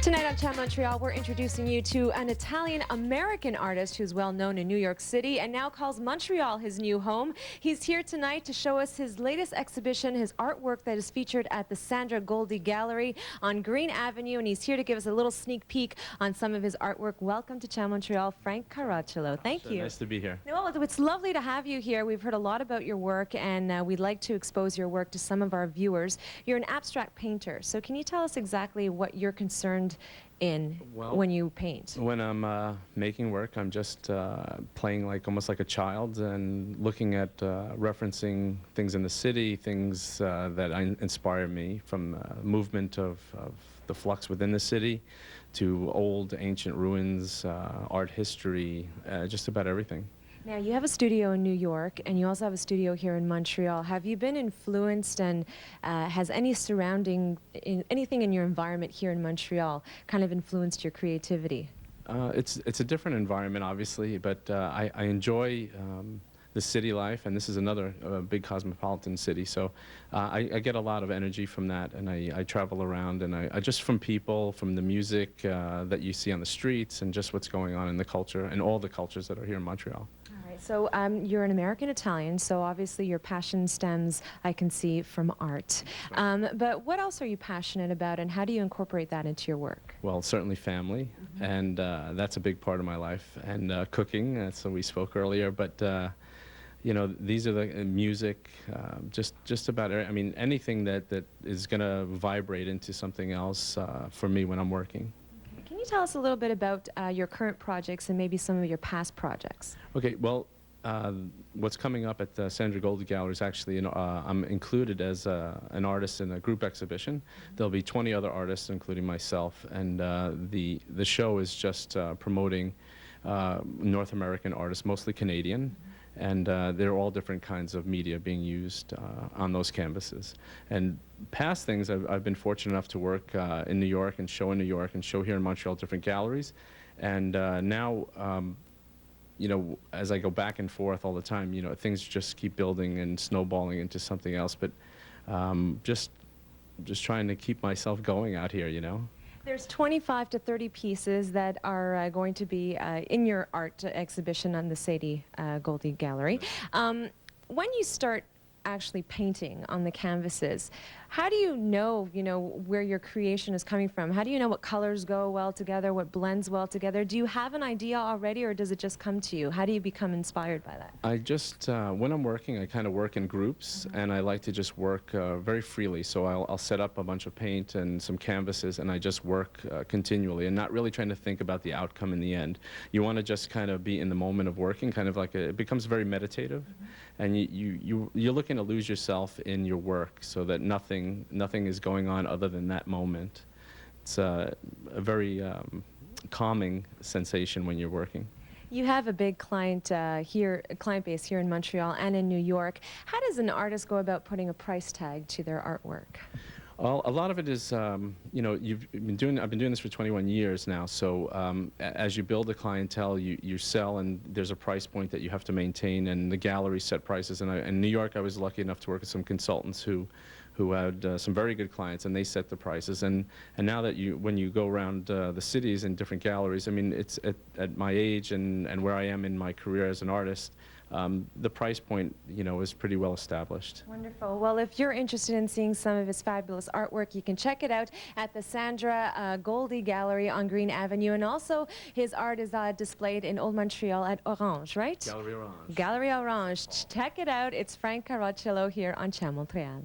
Tonight on Ciao Montreal, we're introducing you to an Italian-American artist who's well known in New York City and now calls Montreal his new home. He's here tonight to show us his latest exhibition, his artwork that is featured at the Sandra Goldie Gallery on Green Avenue, and he's here to give us a little sneak peek on some of his artwork. Welcome to Ciao Montreal, Frank Caracciolo. Thank you. Nice to be here. Well, it's lovely to have you here. We've heard a lot about your work, and we'd like to expose your work to some of our viewers. You're an abstract painter, so can you tell us exactly what you're concerned in when you paint? When I'm making work, I'm just playing almost like a child and looking at referencing things in the city, things that inspire me, from movement of the flux within the city to old ancient ruins, art history, just about everything. Now, you have a studio in New York, and you also have a studio here in Montreal. Have you been influenced, and has anything in your environment here in Montreal kind of influenced your creativity? It's a different environment, obviously, but I enjoy the city life, and this is another big cosmopolitan city, so I get a lot of energy from that, and I travel around, and I just from people, from the music that you see on the streets, and just what's going on in the culture, and all the cultures that are here in Montreal. So you're an American-Italian, so obviously your passion stems, I can see, from art. But what else are you passionate about, and how do you incorporate that into your work? Well, certainly family, and that's a big part of my life, and cooking, so we spoke earlier, but you know, these are the music, just about, I mean, anything that is going to vibrate into something else for me when I'm working. Can you tell us a little bit about your current projects and maybe some of your past projects? Okay, well, what's coming up at the Sandra Goldie Gallery is actually, I'm included as an artist in a group exhibition. There'll be 20 other artists, including myself, and the show is just promoting North American artists, mostly Canadian. And there are all different kinds of media being used on those canvases. And past things, I've been fortunate enough to work in New York and show in New York and show here in Montreal, different galleries. And now, you know, as I go back and forth all the time, you know, things just keep building and snowballing into something else. But just trying to keep myself going out here, you know. There's 25 to 30 pieces that are going to be in your art exhibition on the Sadie Goldie Gallery. When you start actually painting on the canvases, how do you know, where your creation is coming from? How do you know what colors go well together, what blends well together? Do you have an idea already, or does it just come to you? How do you become inspired by that? I just, when I'm working, I kind of work in groups, and I like to just work very freely. So I'll set up a bunch of paint and some canvases, and I just work continually, and not really trying to think about the outcome in the end. You want to just kind of be in the moment of working, kind of like it becomes very meditative, and you're looking to lose yourself in your work, so that nothing is going on other than that moment. It's a very calming sensation when you're working. You have a big client base here in Montreal and in New York. How does an artist go about putting a price tag to their artwork? Well, a lot of it is, you know, I've been doing this for 21 years now, so as you build a clientele, you sell, and there's a price point that you have to maintain, and the gallery set prices. And in New York, I was lucky enough to work with some consultants who had some very good clients, and they set the prices. And now that when you go around the cities and different galleries, I mean, it's at my age and where I am in my career as an artist, the price point, is pretty well established. Wonderful. Well, if you're interested in seeing some of his fabulous artwork, you can check it out at the Sandra Goldie Gallery on Green Avenue, and also his art is displayed in Old Montreal at Orange, right? Gallery Orange. Gallery Orange. Check it out. It's Frank Caracciolo here on Ciao Montreal.